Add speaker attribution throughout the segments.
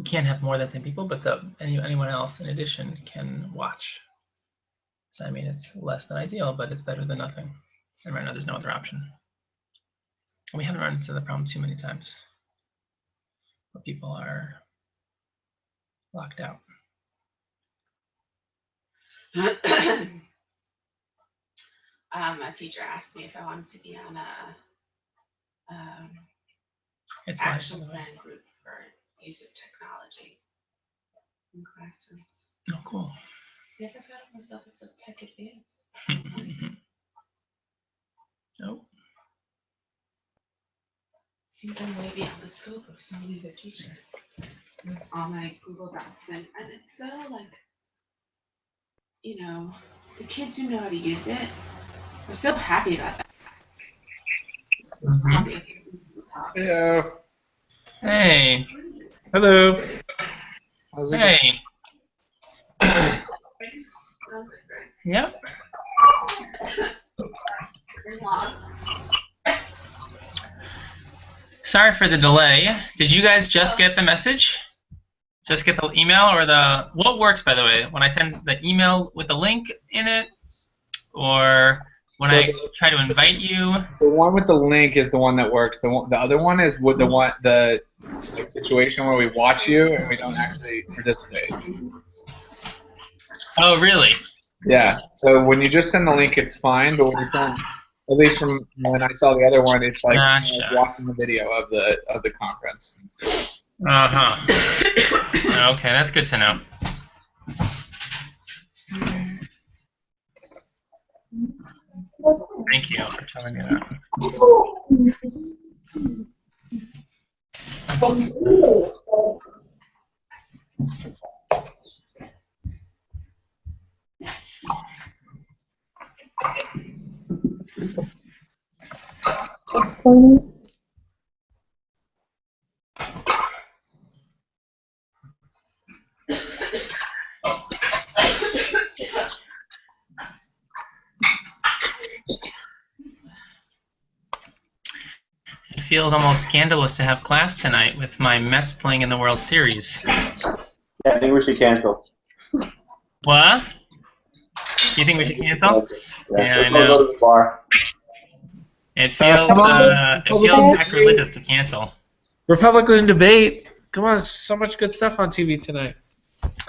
Speaker 1: can't have more than 10 people, but anyone else in addition can watch. So I mean, it's less than ideal, but it's better than nothing. And right now, there's no other option. And we haven't run into the problem too many times where people are locked out.
Speaker 2: A teacher asked me if I wanted to be on a action plan group for use of technology in classrooms.
Speaker 1: Oh, cool.
Speaker 2: Never thought of myself as so tech advanced.
Speaker 1: Oh.
Speaker 2: Seems I'm way beyond the scope of some of these other teachers. On my Google Docs thing, and it's so like, you know, the kids who know how to use it are so happy about that.
Speaker 1: Mm-hmm.
Speaker 3: Hello.
Speaker 1: Hey.
Speaker 3: Hello. How's it
Speaker 1: Hey. Yep. Sorry for the delay. Did you guys just get the message? Just get the email or the... What works, by the way? When I send the email with the link in it? Or when I try to invite you?
Speaker 3: The one with the link is the one that works. The other one is with the like, situation where we watch you and we don't actually participate.
Speaker 1: Oh, really?
Speaker 3: Yeah. So when you just send the link, it's fine. But when you send, at least from when I saw the other one, it's like
Speaker 1: Gotcha.
Speaker 3: watching the video of the conference.
Speaker 1: Uh-huh. Okay, that's good to know. Thank you for telling me that.
Speaker 4: It's funny.
Speaker 1: It feels almost scandalous to have class tonight with my Mets playing in the World Series.
Speaker 5: Yeah, I think we should cancel.
Speaker 1: What? You think we should cancel? Yeah, I
Speaker 5: let's all go
Speaker 1: know.
Speaker 5: to the bar.
Speaker 1: It feels sacrilegious to cancel.
Speaker 3: Republican debate. Come on, so much good stuff on TV tonight.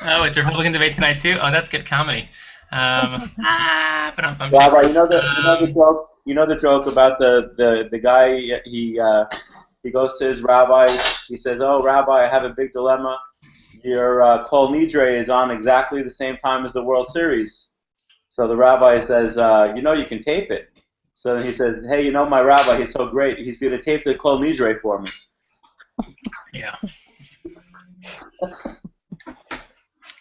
Speaker 1: Oh, it's a Republican debate tonight too. Oh, that's good comedy. But I'm
Speaker 5: Rabbi, you know the joke. You know the joke about the guy. He goes to his rabbi. He says, "Oh, Rabbi, I have a big dilemma. Your Kol Nidre is on exactly the same time as the World Series." So the rabbi says, "You know, you can tape it." So he says, "Hey, you know, my rabbi, he's so great. He's going to tape the Kol Nidre for me."
Speaker 1: Yeah.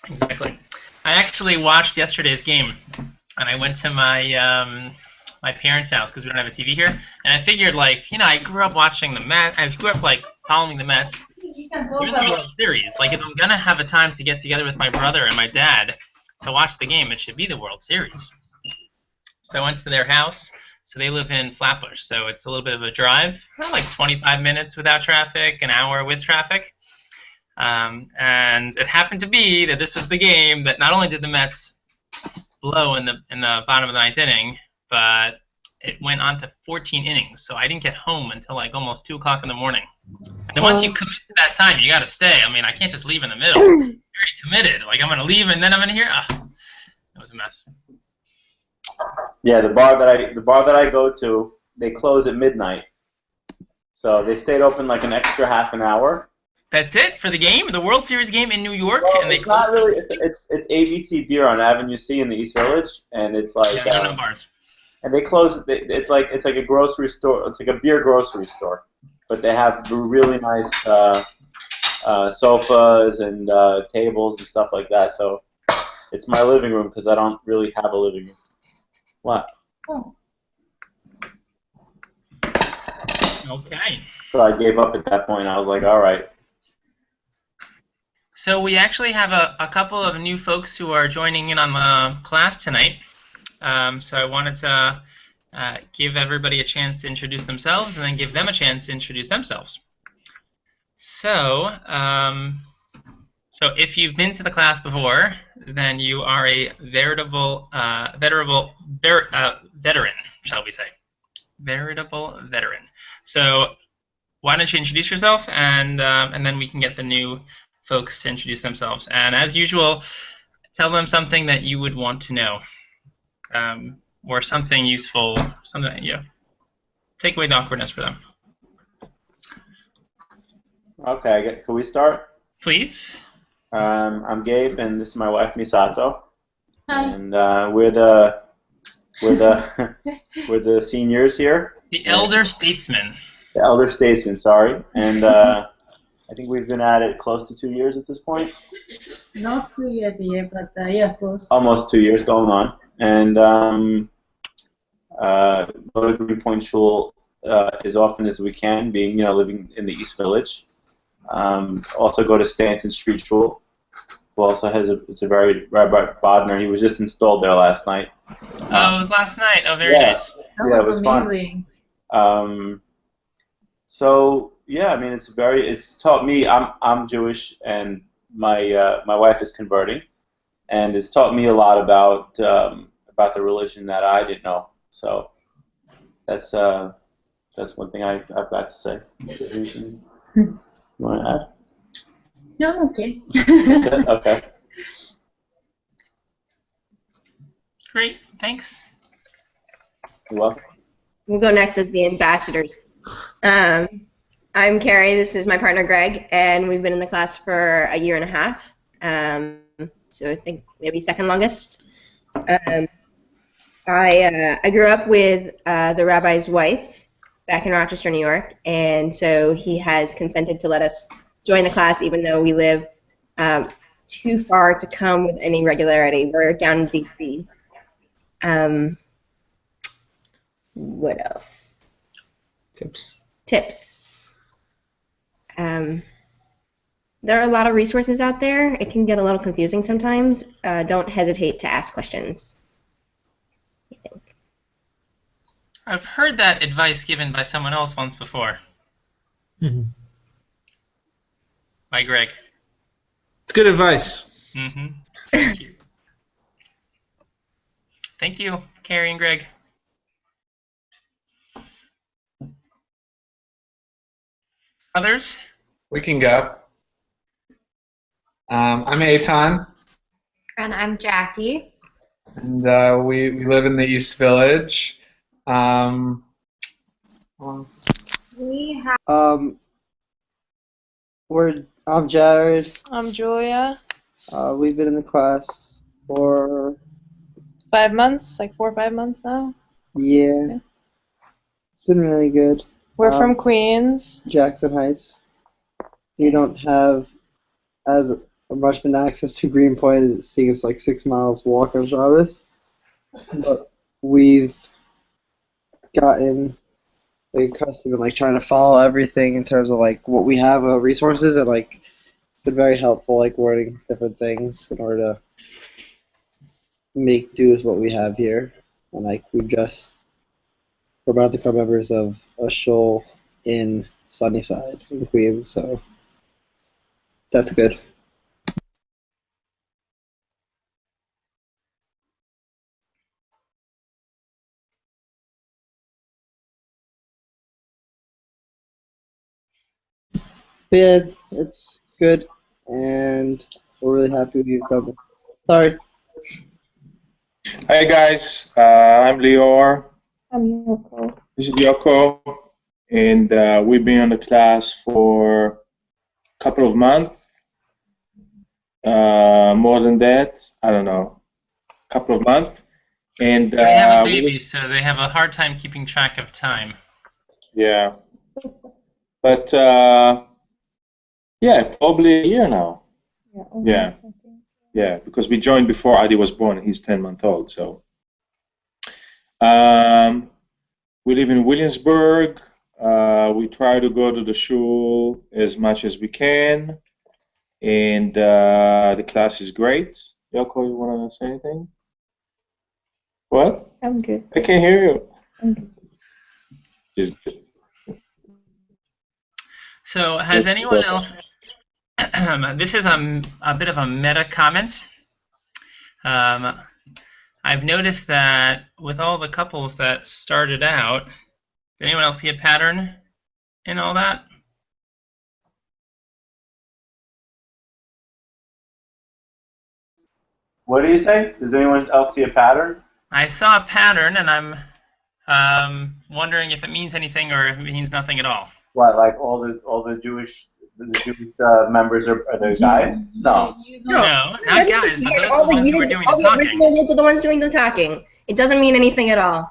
Speaker 1: Exactly. I actually watched yesterday's game, and I went to my my parents' house because we don't have a TV here, and I figured, like, you know, I grew up watching the Mets. I grew up like following the Mets. Even the World Series. Like, if I'm gonna have a time to get together with my brother and my dad to watch the game, it should be the World Series. So I went to their house. So they live in Flatbush, so it's a little bit of a drive, like 25 minutes without traffic, an hour with traffic. And it happened to be that this was the game that not only did the Mets blow in the bottom of the ninth inning, but it went on to 14 innings. So I didn't get home until like almost 2 o'clock in the morning. And then once you commit to that time, you got to stay. I mean, I can't just leave in the middle. You're already committed. Like, I'm going to leave and then I'm going to hear. It was a mess.
Speaker 5: Yeah, the bar that I go to, they close at midnight. So they stayed open like an extra half an hour.
Speaker 1: That's it for the game, the World Series game in New York,
Speaker 5: Well,
Speaker 1: and they
Speaker 5: it's not
Speaker 1: closed.
Speaker 5: really. It's ABC Beer on Avenue C in the East Village, and it's like.
Speaker 1: Yeah, no bars.
Speaker 5: And they close. It's like a grocery store. It's like a beer grocery store, but they have really nice sofas and tables and stuff like that. So it's my living room because I don't really have a living room. What?
Speaker 4: Oh.
Speaker 1: Okay.
Speaker 5: So I gave up at that point. I was like, all right.
Speaker 1: So we actually have a couple of new folks who are joining in on the class tonight. So I wanted to give everybody a chance to introduce themselves and then give them a chance to introduce themselves. So So if you've been to the class before, then you are a veritable veteran, shall we say. Veritable veteran. So why don't you introduce yourself, and then we can get the new folks to introduce themselves. And as usual, tell them something that you would want to know, or something useful, something that, take away the awkwardness for them.
Speaker 5: Okay, can we start?
Speaker 1: Please.
Speaker 5: I'm Gabe, and this is my wife Misato,
Speaker 4: Hi.
Speaker 5: and we're the we're the seniors here.
Speaker 1: The elder statesman.
Speaker 5: The elder statesman, sorry, and I think we've been at it close to 2 years at this point.
Speaker 4: Not 2 years a year, but yeah, close.
Speaker 5: Almost 2 years going on, and go to Greenpoint Shul as often as we can, being living in the East Village. Also go to Stanton Street Shul, who also has it's a very Rabbi Bodner. He was just installed there last night.
Speaker 1: Oh, it was last night. Oh, very
Speaker 5: yeah.
Speaker 1: nice.
Speaker 4: That
Speaker 5: Yeah, it
Speaker 4: was
Speaker 5: was fun.
Speaker 4: amazing.
Speaker 5: So yeah, I mean, it's taught me. I'm Jewish, and my wife is converting, and it's taught me a lot about the religion that I didn't know. So that's one thing I've got to say. You want to add?
Speaker 4: No, okay.
Speaker 5: Okay.
Speaker 1: Great. Thanks.
Speaker 5: You're welcome.
Speaker 6: We'll go next as the ambassadors. I'm Carrie. This is my partner Greg, and we've been in the class for a year and a half. So I think maybe second longest. I grew up with the rabbi's wife back in Rochester, New York, and so he has consented to let us join the class, even though we live too far to come with any regularity. We're down in D.C. What else? Tips. There are a lot of resources out there. It can get a little confusing sometimes. Don't hesitate to ask questions. I think.
Speaker 1: I've heard that advice given by someone else once before.
Speaker 7: Mm-hmm.
Speaker 1: By Greg.
Speaker 7: It's good advice.
Speaker 1: Mm-hmm. Thank you. Thank you, Carrie and Greg. Others?
Speaker 3: We can go. I'm Eitan,
Speaker 8: And I'm Jackie.
Speaker 3: and we live in the East Village.
Speaker 8: We have
Speaker 9: I'm Jared.
Speaker 10: I'm Julia.
Speaker 9: We've been in the class for
Speaker 10: 5 months, like 4 or 5 months now.
Speaker 9: yeah. It's been really good.
Speaker 10: We're from Queens.
Speaker 9: Jackson Heights. We don't have as much of an access to Greenpoint, seeing it's like 6 miles walk on Shabbos. But we've gotten accustomed to like trying to follow everything in terms of like what we have resources, and like been very helpful like learning different things in order to make do with what we have here. And like we're about to become members of a shul in Sunnyside in Queens, so that's good. But yeah, it's good, and we're really happy we've done it. Sorry.
Speaker 11: Hi guys, I'm Lior.
Speaker 10: I'm Yoko.
Speaker 11: This is Yoko, and we've been on the class for a couple of months. More than that, I don't know, a couple of months. And
Speaker 1: They have a baby, so they have a hard time keeping track of time.
Speaker 11: yeah, but yeah, probably a year now. Yeah, because we joined before Adi was born. He's 10 months old, so. We live in Williamsburg. We try to go to the shul as much as we can, and the class is great. Yoko, you want to say anything? What?
Speaker 10: I'm good.
Speaker 11: I can't hear you.
Speaker 10: I'm good.
Speaker 11: Just good.
Speaker 1: So has anyone else This is a bit of a meta comment. I've noticed that with all the couples that started out, did anyone else see a pattern in all that?
Speaker 5: What do you say? Does anyone else see a pattern?
Speaker 1: I saw a pattern, and I'm wondering if it means anything or if it means nothing at all.
Speaker 5: What, like all the Jewish members are the guys? No.
Speaker 1: No, not guys, but those are the ones who are doing the
Speaker 6: all the
Speaker 1: talking.
Speaker 6: original yids are the ones doing the talking. It doesn't mean anything at all.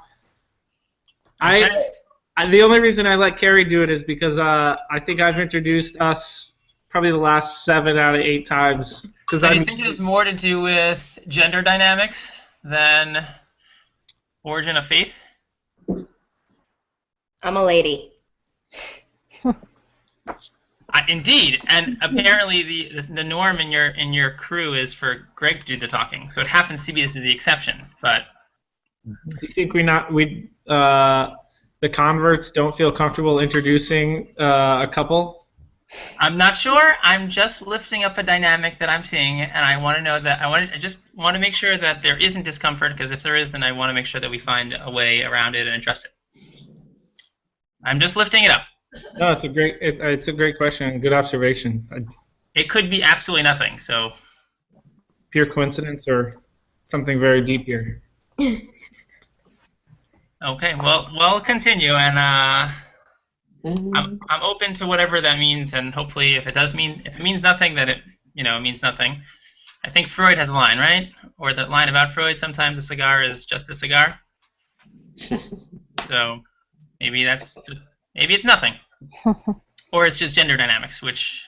Speaker 7: The only reason I let Carrie do it is because I think I've introduced us probably the last 7 out of 8 times.
Speaker 1: So you think it has more to do with gender dynamics than origin of faith?
Speaker 6: I'm a lady.
Speaker 1: Indeed, and apparently the norm in your crew is for Greg to do the talking. So it happens to be this is the exception, but.
Speaker 7: Do you think the converts don't feel comfortable introducing a couple?
Speaker 1: I'm not sure. I'm just lifting up a dynamic that I'm seeing, and I want to know that I just want to make sure that there isn't discomfort, because if there is, then I want to make sure that we find a way around it and address it. I'm just lifting it up.
Speaker 7: No, it's a great question. Good observation.
Speaker 1: It could be absolutely nothing. So.
Speaker 7: Pure coincidence or something very deep here.
Speaker 1: Okay. Well, we'll continue, and I'm open to whatever that means, and hopefully, if it means nothing, then it means nothing. I think Freud has a line, right? Or the line about Freud: sometimes a cigar is just a cigar. So maybe it's nothing, or it's just gender dynamics, which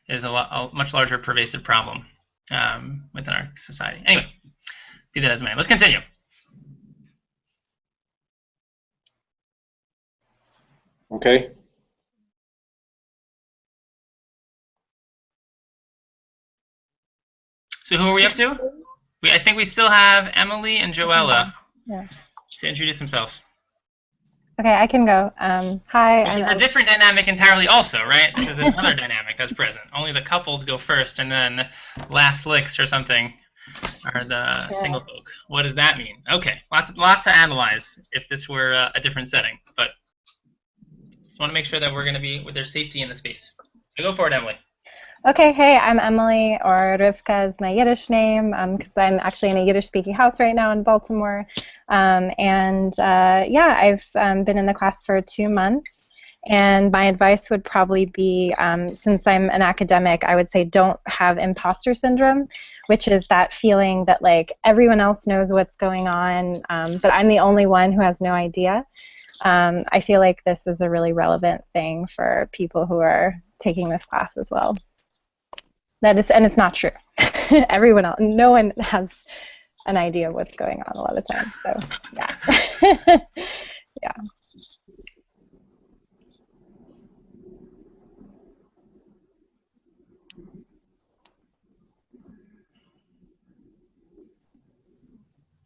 Speaker 1: is a much larger, pervasive problem within our society. Anyway, be that as it may, let's continue.
Speaker 11: Okay.
Speaker 1: So who are we up to? I think we still have Emily and Joella to introduce themselves.
Speaker 10: Okay, I can go. Hi.
Speaker 1: Which is a different dynamic entirely also, right? This is another dynamic that's present. Only the couples go first, and then last licks or something are the single folk. What does that mean? Okay, lots to analyze if this were a different setting, but just want to make sure that we're going to be with their safety in the space. So go for it, Emily.
Speaker 10: Okay, hey, I'm Emily, or Rivka is my Yiddish name, because I'm actually in a Yiddish-speaking house right now in Baltimore. I've been in the class for 2 months, and my advice would probably be, since I'm an academic, I would say don't have imposter syndrome, which is that feeling that like everyone else knows what's going on, but I'm the only one who has no idea. I feel like this is a really relevant thing for people who are taking this class as well. And it's not true. Everyone else, no one has an idea of what's going on a lot of times. So yeah, yeah.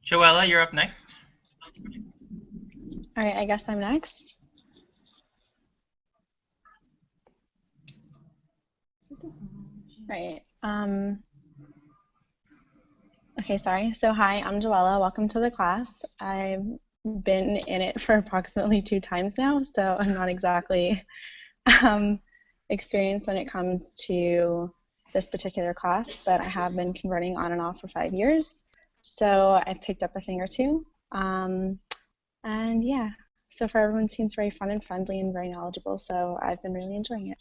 Speaker 1: Joella, you're up next.
Speaker 12: All right, I guess I'm next. Right. Okay, sorry. So hi, I'm Joella. Welcome to the class. I've been in it for approximately 2 times now, so I'm not exactly experienced when it comes to this particular class, but I have been converting on and off for 5 years, so I've picked up a thing or two. And yeah, so far everyone seems very fun and friendly and very knowledgeable, so I've been really enjoying it.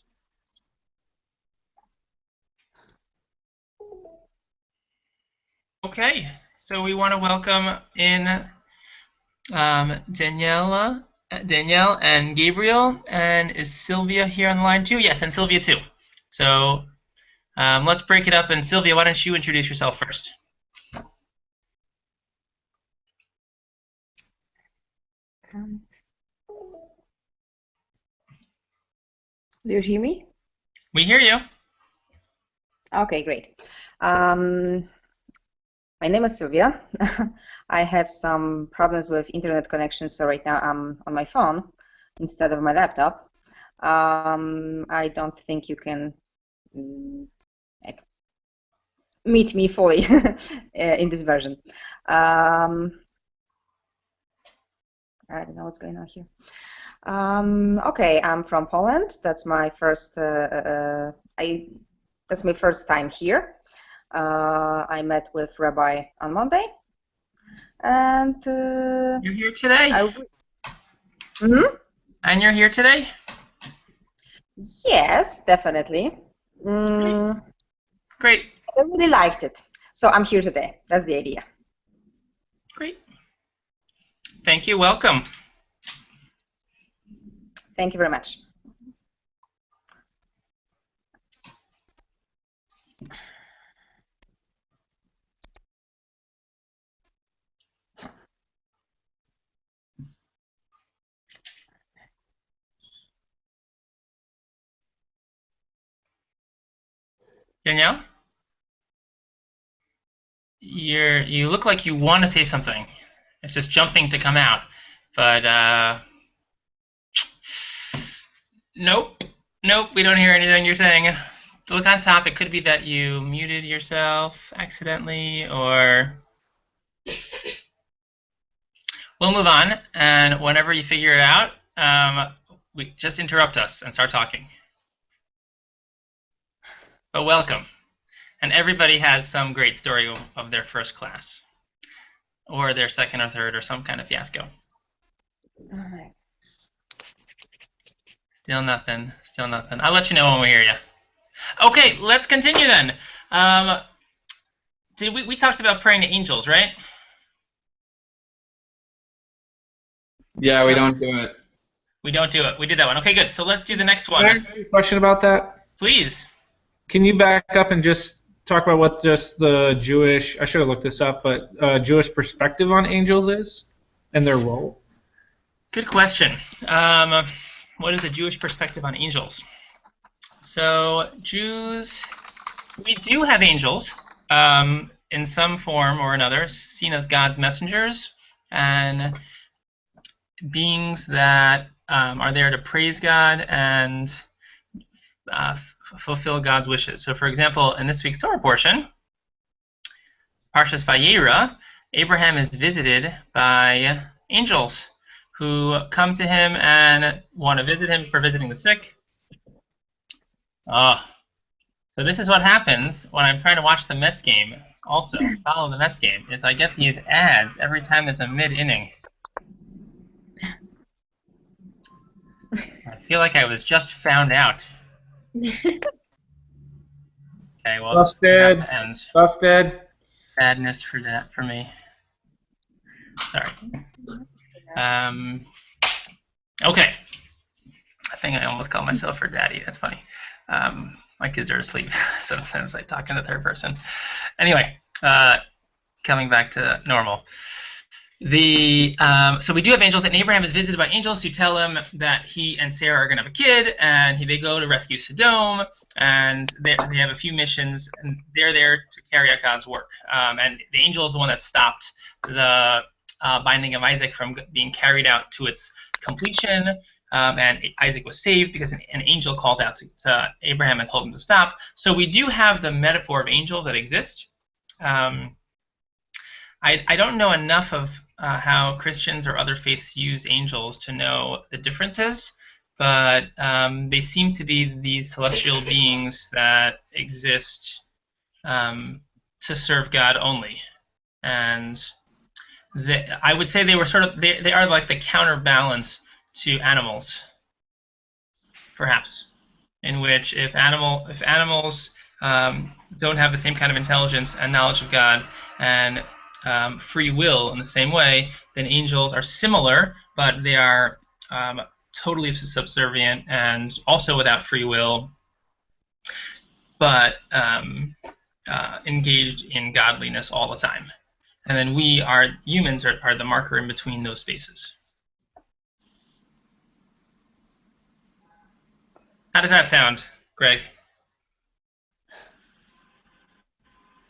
Speaker 1: Okay, so we want to welcome in Danielle and Gabriel, and is Sylvia here on the line too? Yes, and Sylvia too. So let's break it up, and Sylvia, why don't you introduce yourself first?
Speaker 13: Do you hear me?
Speaker 1: We hear you.
Speaker 13: Okay, great. My name is Sylvia. I have some problems with internet connection, so right now I'm on my phone instead of my laptop. I don't think you can like, meet me fully in this version. I don't know what's going on here. Okay, I'm from Poland. That's my first. That's my first time here. I met with Rabbi on Monday, and
Speaker 1: you're here today. And you're here today.
Speaker 13: Yes, definitely.
Speaker 1: Great.
Speaker 13: I really liked it, so I'm here today. That's the idea.
Speaker 1: Great. Thank you. Welcome.
Speaker 13: Thank you very much.
Speaker 1: Danielle? You look like you want to say something. It's just jumping to come out. But nope. Nope, we don't hear anything you're saying. Look on top. It could be that you muted yourself accidentally, or we'll move on, and whenever you figure it out, we just interrupt us and start talking. But welcome. And everybody has some great story of their first class, or their second or third, or some kind of fiasco.
Speaker 13: All right.
Speaker 1: Still nothing. Still nothing. I'll let you know when we hear you. Okay, let's continue then. We talked about praying to angels, right?
Speaker 3: Yeah, we don't do it.
Speaker 1: We don't do it. We did that one. Okay, good. So let's do the next one.
Speaker 7: Can I ask you a question about that?
Speaker 1: Please.
Speaker 7: Can you back up and just talk about what just the Jewish, I should have looked this up, but Jewish perspective on angels is and their role?
Speaker 1: Good question. What is the Jewish perspective on angels? So Jews, we do have angels in some form or another, seen as God's messengers and beings that are there to praise God and fulfill God's wishes. So, for example, in this week's Torah portion, Parshas Vayera, Abraham is visited by angels who come to him and want to visit him for visiting the sick. So this is what happens when I'm trying to watch the Mets game. Also, follow the Mets game, is I get these ads every time there's a mid-inning. I feel like I was just found out. Okay, well,
Speaker 7: Busted.
Speaker 1: And
Speaker 7: Busted.
Speaker 1: sadness for that for me. Sorry. Okay. I think I almost called myself her daddy. That's funny. My kids are asleep, so sometimes I talk in the third person. Anyway, coming back to normal. So we do have angels, and Abraham is visited by angels who tell him that he and Sarah are going to have a kid, and they go to rescue Sodom, and they have a few missions, and they're there to carry out God's work. And the angel is the one that stopped the binding of Isaac from being carried out to its completion, and Isaac was saved because an angel called out to Abraham and told him to stop. So we do have the metaphor of angels that exist. I don't know enough of how Christians or other faiths use angels to know the differences, but they seem to be these celestial beings that exist to serve God only. And I would say they were they are like the counterbalance to animals, perhaps, in which if animals don't have the same kind of intelligence and knowledge of God and free will in the same way, then angels are similar, but they are totally subservient and also without free will, but engaged in godliness all the time. And then humans are the marker in between those spaces. How does that sound, Greg?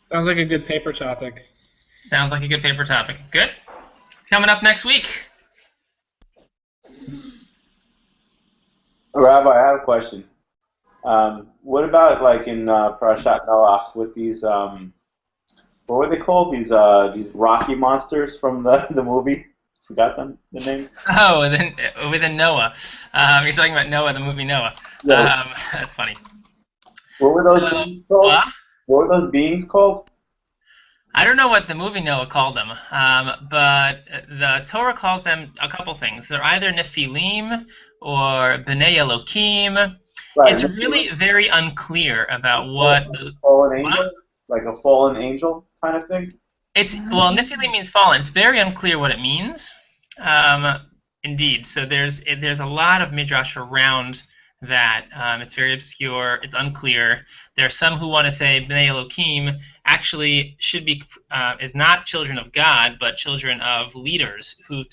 Speaker 7: Sounds like a good paper topic.
Speaker 1: Sounds like a good paper topic. Good. Coming up next week.
Speaker 5: Rabbi, I have a question. What about like in Parashat Noach with these what were they called? These rocky monsters from the movie. Forgot the name.
Speaker 1: Oh, within Noah. You're talking about Noah, the movie Noah.
Speaker 5: Yeah.
Speaker 1: That's funny.
Speaker 5: What were those
Speaker 1: So,
Speaker 5: beings called?
Speaker 1: what?
Speaker 5: What were those beings called?
Speaker 1: I don't know what the movie Noah called them, but the Torah calls them a couple things. They're either Nephilim or Bnei Elohim.
Speaker 5: Right.
Speaker 1: It's really very unclear about what the
Speaker 5: fallen angel,
Speaker 1: what?
Speaker 5: like a fallen angel kind of thing.
Speaker 1: Well, Nephilim means fallen. It's very unclear what it means. Indeed. So there's a lot of midrash around that. It's very obscure. It's unclear. There are some who want to say Bnei Elohim actually should be is not children of God, but children of leaders who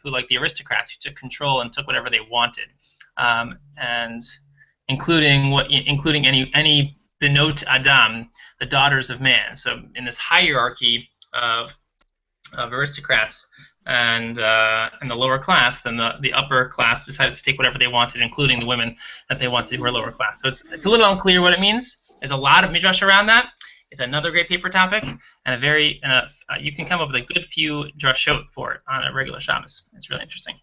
Speaker 1: like the aristocrats, who took control and took whatever they wanted, and including any Benot Adam, the daughters of man. So in this hierarchy of aristocrats and the lower class, then the upper class decided to take whatever they wanted, including the women that they wanted who were lower class. So it's a little unclear what it means. There's a lot of midrash around that. It's another great paper topic, and you can come up with a good few drashot for it on a regular Shabbos. It's really interesting.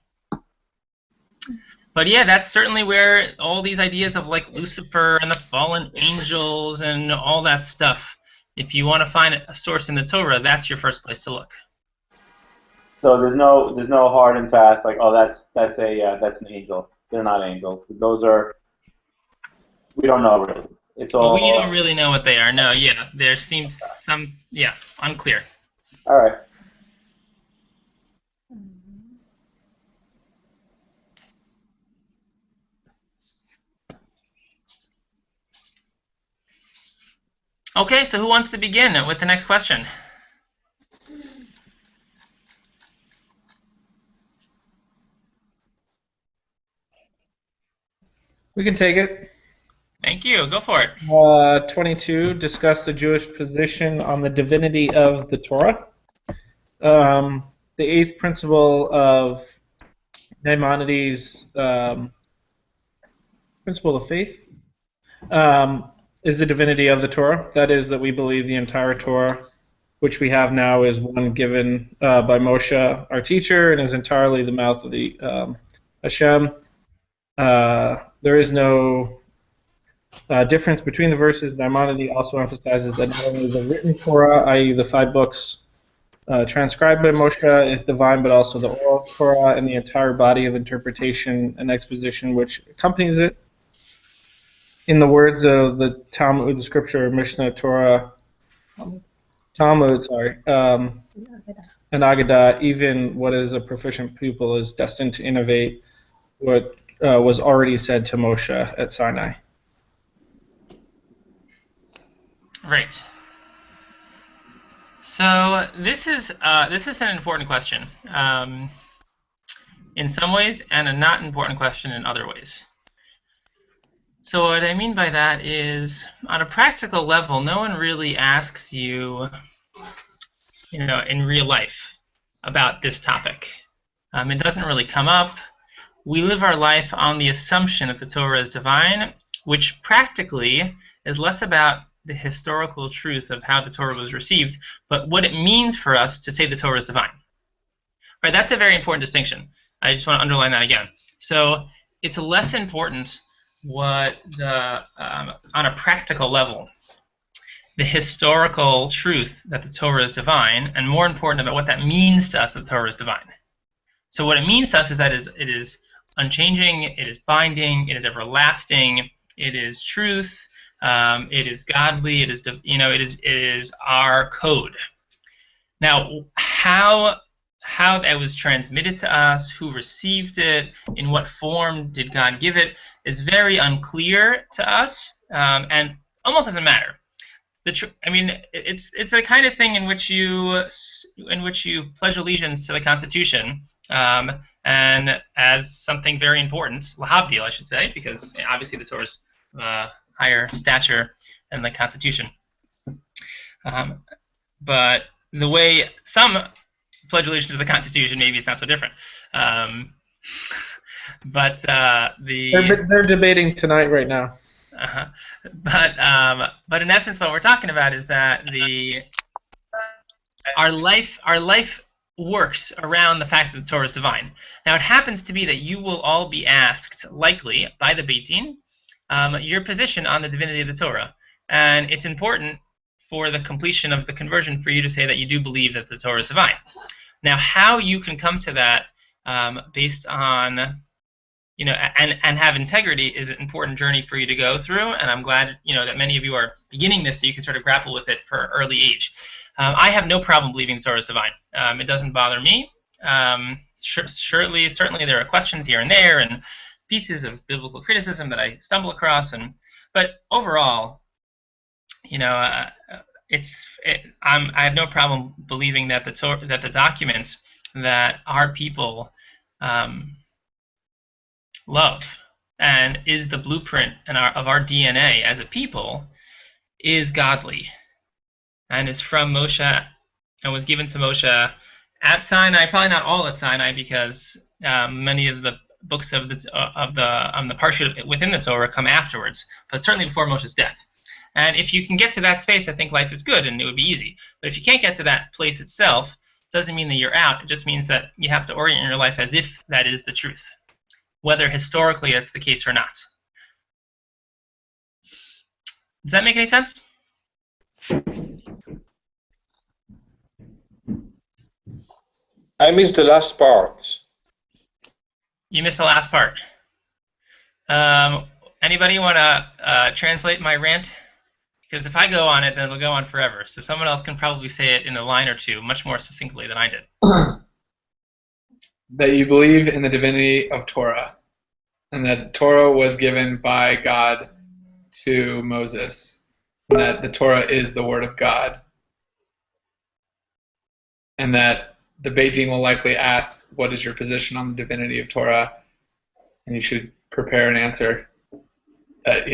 Speaker 1: But yeah, that's certainly where all these ideas of like Lucifer and the fallen angels and all that stuff, if you want to find a source in the Torah, that's your first place to look.
Speaker 5: So there's no hard and fast like, oh, that's an angel. They're not angels. Those are, we don't know really. It's all.
Speaker 1: We don't really know what they are. No, yeah, there seems unclear.
Speaker 5: All right.
Speaker 1: Okay, so who wants to begin with the next question?
Speaker 7: We can take it.
Speaker 1: Thank you. Go for it.
Speaker 7: 22, discuss the Jewish position on the divinity of the Torah. The eighth principle of Maimonides' principle of faith is the divinity of the Torah. That is, that we believe the entire Torah, which we have now, is one given by Moshe, our teacher, and is entirely the mouth of the Hashem. There is no difference between the verses. Maimonides also emphasizes that not only the written Torah, i.e. the 5 books transcribed by Moshe, is divine, but also the oral Torah and the entire body of interpretation and exposition which accompanies it. In the words of the Talmud, the scripture, Mishnah, Torah, Talmud, and Agadah, even what is a proficient pupil is destined to innovate what was already said to Moshe at Sinai.
Speaker 1: Right. So this is an important question in some ways, and a not important question in other ways. So what I mean by that is, on a practical level, no one really asks you, in real life about this topic. It doesn't really come up. We live our life on the assumption that the Torah is divine, which practically is less about the historical truth of how the Torah was received, but what it means for us to say the Torah is divine. Right? That's a very important distinction. I just want to underline that again. So it's less important what on a practical level, the historical truth that the Torah is divine, and more important about what that means to us that the Torah is divine. So what it means to us is that it is unchanging, it is binding, it is everlasting, it is truth, it is godly, it is our code. Now, how that was transmitted to us, who received it, in what form did God give it, is very unclear to us, and almost doesn't matter. It's the kind of thing in which you pledge allegiance to the Constitution, and as something very important, lahavdil, I should say, because obviously the Torah's higher stature than the Constitution. But the way some pledge allegiance to the Constitution, maybe it's not so different.
Speaker 7: They're debating tonight right now.
Speaker 1: But in essence, what we're talking about is that our life works around the fact that the Torah is divine. Now, it happens to be that you will all be asked, likely by the Beit Din, your position on the divinity of the Torah, and it's important for the completion of the conversion for you to say that you do believe that the Torah is divine. Now, how you can come to that based on and have integrity is an important journey for you to go through, and I'm glad that many of you are beginning this so you can sort of grapple with it for early age. I have no problem believing the Torah is divine. It doesn't bother me. Certainly there are questions here and there and pieces of biblical criticism that I stumble across, but overall, I have no problem believing that the documents that our people love and is the blueprint of our DNA as a people is godly and is from Moshe and was given to Moshe at Sinai. Probably not all at Sinai, because many of the books of the parsha within the Torah come afterwards, but certainly before Moshe's death. And if you can get to that space, I think life is good and it would be easy. But if you can't get to that place itself, it doesn't mean that you're out. It just means that you have to orient your life as if that is the truth, whether historically that's the case or not. Does that make any sense?
Speaker 11: I missed the last part.
Speaker 1: You missed the last part. Anybody want to translate my rant? Because if I go on it, then it'll go on forever. So someone else can probably say it in a line or two much more succinctly than I did.
Speaker 3: That you believe in the divinity of Torah, and that Torah was given by God to Moses, and that the Torah is the word of God, and that the Beit Din will likely ask, what is your position on the divinity of Torah? And you should prepare an answer that,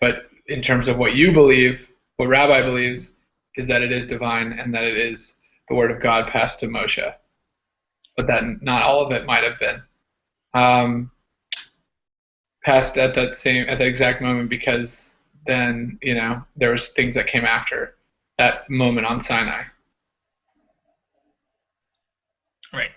Speaker 3: but in terms of what you believe, what Rabbi believes is that it is divine and that it is the word of God passed to Moshe. But that not all of it might have been passed at that exact moment, because then, there was things that came after that moment on Sinai.
Speaker 1: Right.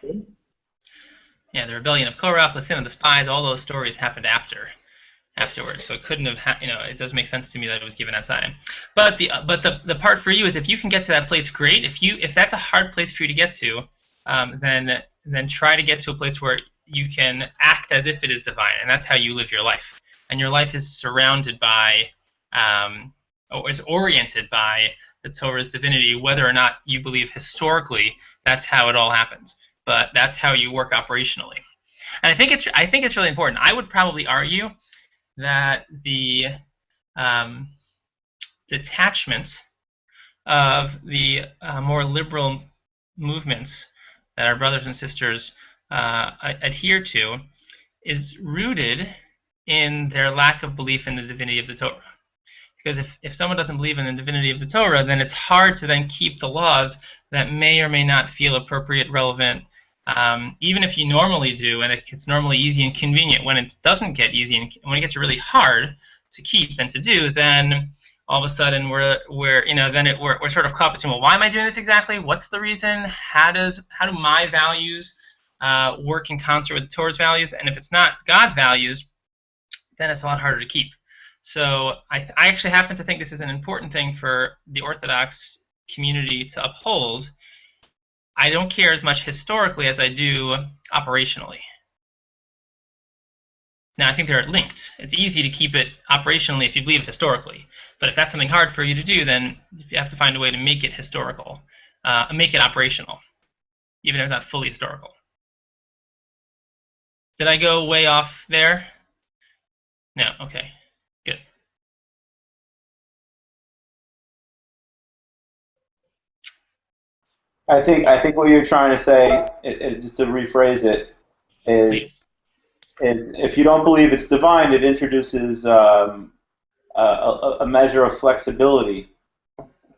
Speaker 1: Yeah, the rebellion of Korach, the sin of the spies, all those stories happened afterwards. So it couldn't have, it does make sense to me that it was given at Sinai. But the part for you is, if you can get to that place, great. If that's a hard place for you to get to, then try to get to a place where you can act as if it is divine, and that's how you live your life. And your life is surrounded by, or is oriented by the Torah's divinity, whether or not you believe historically that's how it all happened. But that's how you work operationally. And I think it's really important. I would probably argue that the detachment of the more liberal movements that our brothers and sisters adhere to is rooted in their lack of belief in the divinity of the Torah. Because if someone doesn't believe in the divinity of the Torah, then it's hard to then keep the laws that may or may not feel appropriate, relevant, even if you normally do, and it's normally easy and convenient. When it doesn't get easy and when it gets really hard to keep and to do, then all of a sudden we're sort of caught between, well, why am I doing this exactly? What's the reason? How do my values work in concert with the Torah's values? And if it's not God's values, then it's a lot harder to keep. So I actually happen to think this is an important thing for the Orthodox community to uphold. I don't care as much historically as I do operationally. Now, I think they're linked. It's easy to keep it operationally if you believe it historically. But if that's something hard for you to do, then you have to find a way to make it historical, make it operational, even if it's not fully historical. Did I go way off there? No, okay. Good.
Speaker 5: I think what you're trying to say, just to rephrase it, is if you don't believe it's divine, it introduces a measure of flexibility.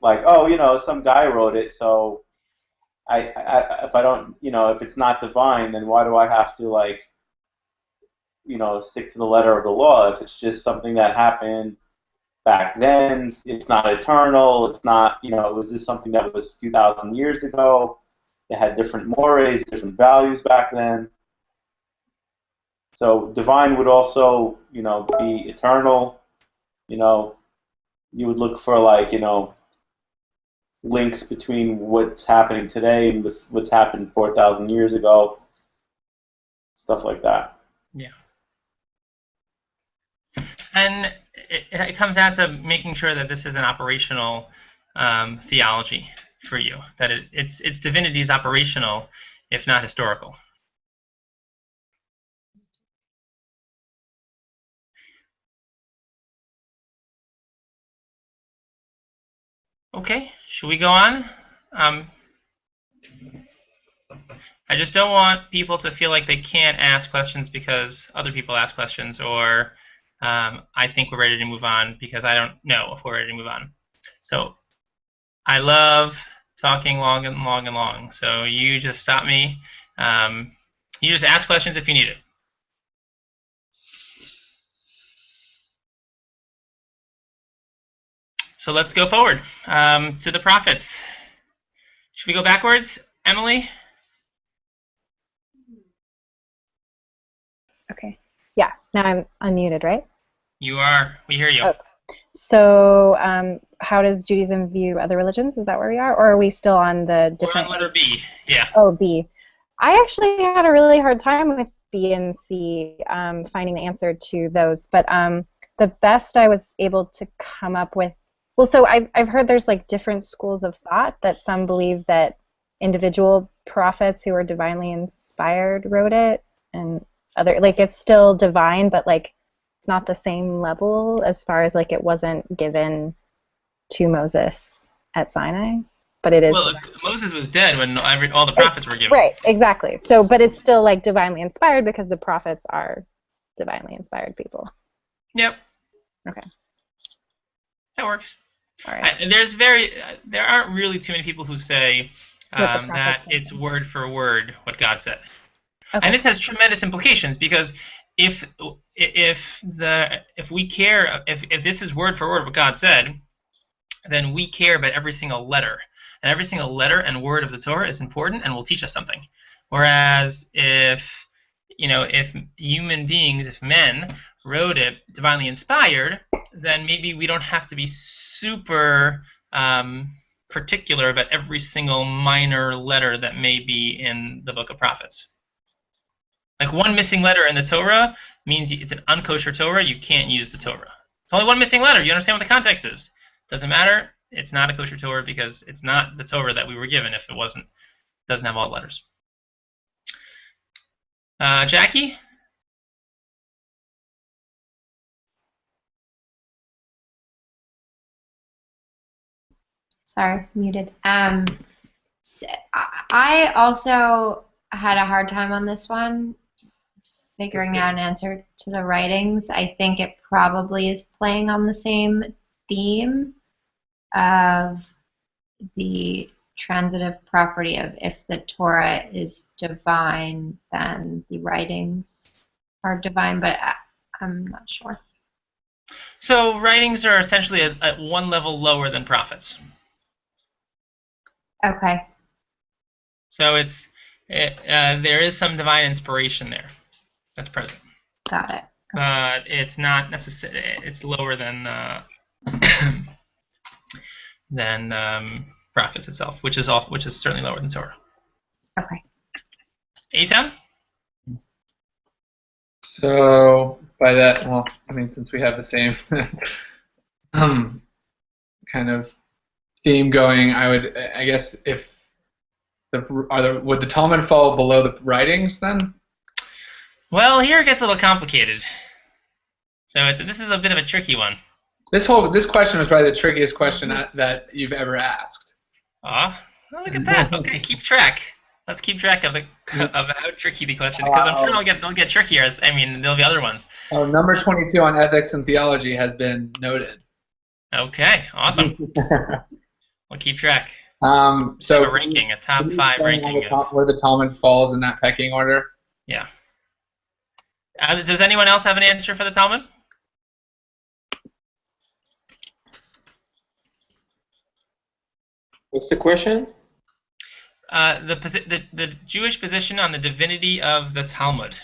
Speaker 5: Like, oh, some guy wrote it, so if I don't, if it's not divine, then why do I have to stick to the letter of the law. If it's just something that happened back then, it's not eternal. It's not, it was just something that was a few thousand years ago. It had different mores, different values back then. So divine would also, be eternal. You would look for links between what's happening today and what's happened 4,000 years ago, stuff like that.
Speaker 1: Yeah. And it comes down to making sure that this is an operational theology for you, that its divinity is operational, if not historical. Okay, should we go on? I just don't want people to feel like they can't ask questions because other people ask questions, or I think we're ready to move on because I don't know if we're ready to move on. So I love talking long and long and long. So you just stop me. You just ask questions if you need it. So let's go forward to the prophets. Should we go backwards, Emily?
Speaker 10: Okay. Yeah. Now I'm unmuted, right?
Speaker 1: You are. We hear you.
Speaker 10: Okay. So, how does Judaism view other religions? Is that where we are, or are we still on the different?
Speaker 1: We're on letter B. Yeah.
Speaker 10: Oh, B. I actually had a really hard time with B and C, finding the answer to those. But the best I was able to come up with. Well, so I've heard there's like different schools of thought, that some believe that individual prophets who were divinely inspired wrote it, and other, like, it's still divine, but like it's not the same level as far as like it wasn't given to Moses at Sinai, but it is.
Speaker 1: Well, Moses was dead when all the prophets were given.
Speaker 10: Right, exactly. So, but it's still like divinely inspired because the prophets are divinely inspired people.
Speaker 1: Yep.
Speaker 10: Okay.
Speaker 1: That works.
Speaker 10: All right.
Speaker 1: There aren't really too many people who say that it's word for word what God said. Okay. And this has tremendous implications, because if we care, if this is word for word what God said, then we care about every single letter, and every single letter and word of the Torah is important and will teach us something. Whereas if human beings, if men wrote it divinely inspired, then maybe we don't have to be super particular about every single minor letter that may be in the Book of Prophets. Like one missing letter in the Torah means it's an unkosher Torah. You can't use the Torah. It's only one missing letter. You understand what the context is. Doesn't matter. It's not a kosher Torah because it's not the Torah that we were given if it doesn't have all the letters. Jackie?
Speaker 8: Sorry, muted. So I also had a hard time on this one, figuring out an answer to the writings. I think it probably is playing on the same theme of the transitive property of, if the Torah is divine, then the writings are divine, but I'm not sure.
Speaker 1: So writings are essentially at one level lower than prophets.
Speaker 8: Okay.
Speaker 1: So there is some divine inspiration there that's present.
Speaker 8: Got it.
Speaker 1: But it's not necessarily. It's lower than prophets itself, which is certainly lower than Torah.
Speaker 8: Okay.
Speaker 1: Eitan?
Speaker 3: So by that, well, I mean, since we have the same kind of theme going, I guess if would the Talmud fall below the writings then?
Speaker 1: Well, here it gets a little complicated. So this is a bit of a tricky one.
Speaker 3: This question was probably the trickiest question that you've ever asked.
Speaker 1: Well, look at that. Okay, keep track. Let's keep track of how tricky the question, because I'm sure they'll get trickier. There'll be other ones.
Speaker 3: Oh, number 22 on ethics and theology has been noted.
Speaker 1: Okay, awesome. We'll keep track.
Speaker 3: So
Speaker 1: a ranking, a top 5 ranking.
Speaker 3: Where the Talmud falls in that pecking order.
Speaker 1: Yeah. Does anyone else have an answer for the Talmud?
Speaker 11: What's the question?
Speaker 1: The Jewish position on the divinity of the Talmud.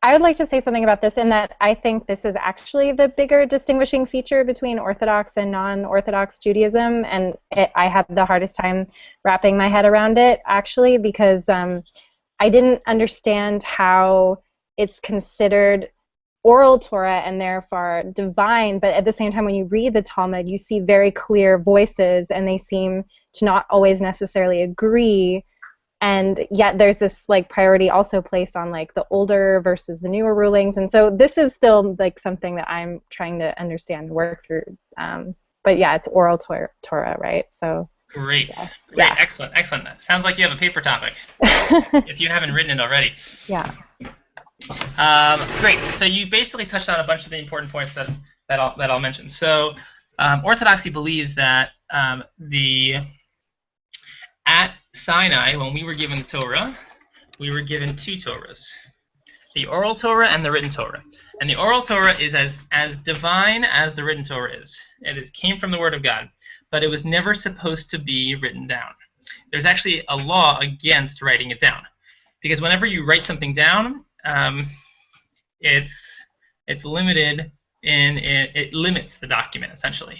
Speaker 10: I would like to say something about this in that I think this is actually the bigger distinguishing feature between Orthodox and non-Orthodox Judaism, and I had the hardest time wrapping my head around it, actually, because I didn't understand how it's considered oral Torah and therefore divine, but at the same time when you read the Talmud, you see very clear voices, and they seem to not always necessarily agree. And yet there's this like priority also placed on like the older versus the newer rulings, and so this is still like something that I'm trying to understand and work through. But yeah, it's oral Torah, right? So
Speaker 1: Great,
Speaker 10: yeah.
Speaker 1: great,
Speaker 10: Yeah.
Speaker 1: excellent. Sounds like you have a paper topic. If you haven't written it already.
Speaker 10: Yeah.
Speaker 1: Great. So you basically touched on a bunch of the important points that I'll mention. So Orthodoxy believes that at Sinai, when we were given the Torah, we were given two Torahs, the oral Torah and the written Torah. And the oral Torah is as divine as the written Torah is. It came from the Word of God, but it was never supposed to be written down. There's actually a law against writing it down, because whenever you write something down, it's limited in it limits the document essentially,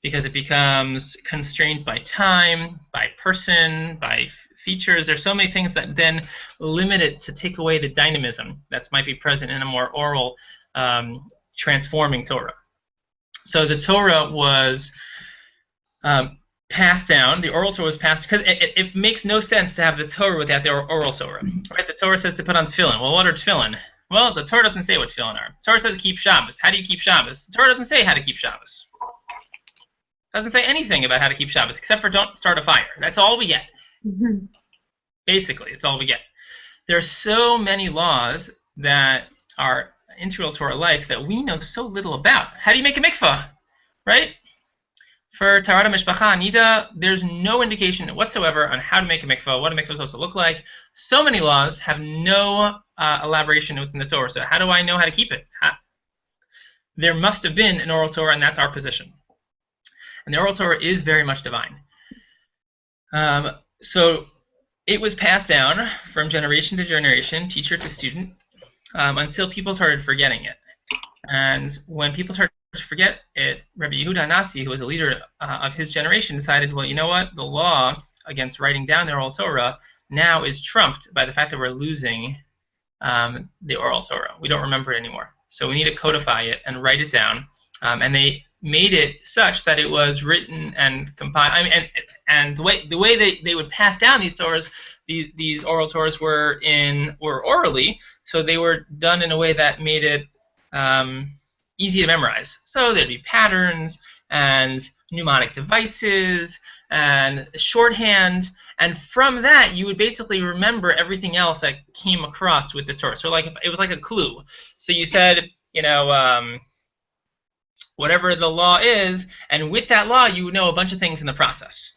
Speaker 1: because it becomes constrained by time, by person, by features. There's so many things that then limit it to take away the dynamism that might be present in a more oral, transforming Torah. So the Torah was passed down. The oral Torah was passed because it makes no sense to have the Torah without the oral Torah. Right? The Torah says to put on tefillin. Well, what are tefillin? Well, the Torah doesn't say what tefillin are. The Torah says keep Shabbos. How do you keep Shabbos? The Torah doesn't say how to keep Shabbos. Doesn't say anything about how to keep Shabbos except for don't start a fire. That's all we get. Basically, it's all we get. There are so many laws that are integral to our life that we know so little about. How do you make a mikvah? Right? For Taharat Mishpacha Nida, there's no indication whatsoever on how to make a mikvah, what a mikvah is supposed to look like. So many laws have no elaboration within the Torah. So how do I know how to keep it? There must have been an oral Torah, and that's our position. And the oral Torah is very much divine. So it was passed down from generation to generation, teacher to student, until people started forgetting it. And when people started to forget it, Rabbi Yehuda Nasi, who was a leader of his generation, decided, well, you know what? The law against writing down the oral Torah now is trumped by the fact that we're losing the oral Torah. We don't remember it anymore. So we need to codify it and write it down. And they made it such that it was written and compiled. I mean, and the way they would pass down these Torahs, these oral Torahs were orally, so they were done in a way that made it easy to memorize. So there'd be patterns and mnemonic devices and shorthand, and from that you would basically remember everything else that came across with the Torah. So like if it was like a clue. So you said, you know, whatever the law is, and with that law you would know a bunch of things in the process,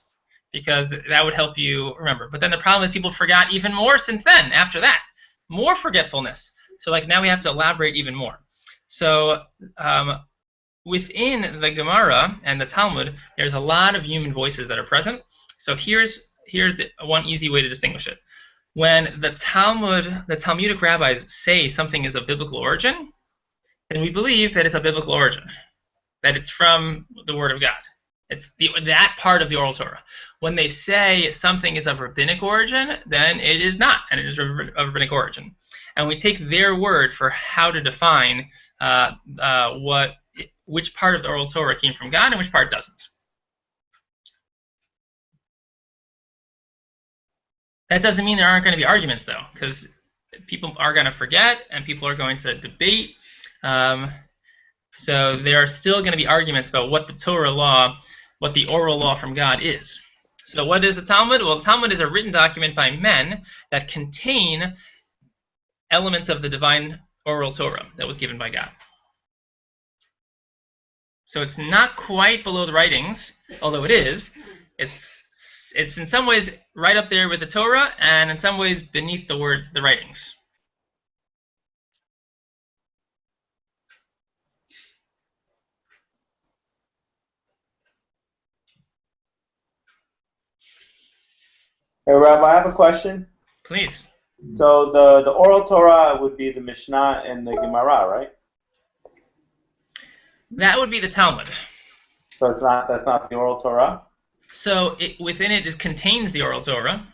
Speaker 1: because that would help you remember. But then the problem is people forgot even more since then. After that, more forgetfulness. So like now we have to elaborate even more. So within the Gemara and the Talmud, there's a lot of human voices that are present. So here's one easy way to distinguish it. When the Talmudic rabbis say something is of biblical origin, then we believe that it's of biblical origin, that it's from the Word of God. It's that part of the oral Torah. When they say something is of rabbinic origin, then it is not, and it is of rabbinic origin. And we take their word for how to define which part of the oral Torah came from God and which part doesn't. That doesn't mean there aren't going to be arguments, though, because people are going to forget and people are going to debate. So there are still going to be arguments about what the Torah law, what the oral law from God is. So what is the Talmud? Well, the Talmud is a written document by men that contain elements of the divine oral Torah that was given by God. So it's not quite below the writings, although it is. It's it's in some ways right up there with the Torah, and in some ways beneath the writings.
Speaker 5: Hey, Rabbi, I have a question.
Speaker 1: Please.
Speaker 5: So the oral Torah would be the Mishnah and the Gemara, right?
Speaker 1: That would be the Talmud.
Speaker 5: So that's not the oral Torah?
Speaker 1: So within it contains the oral Torah.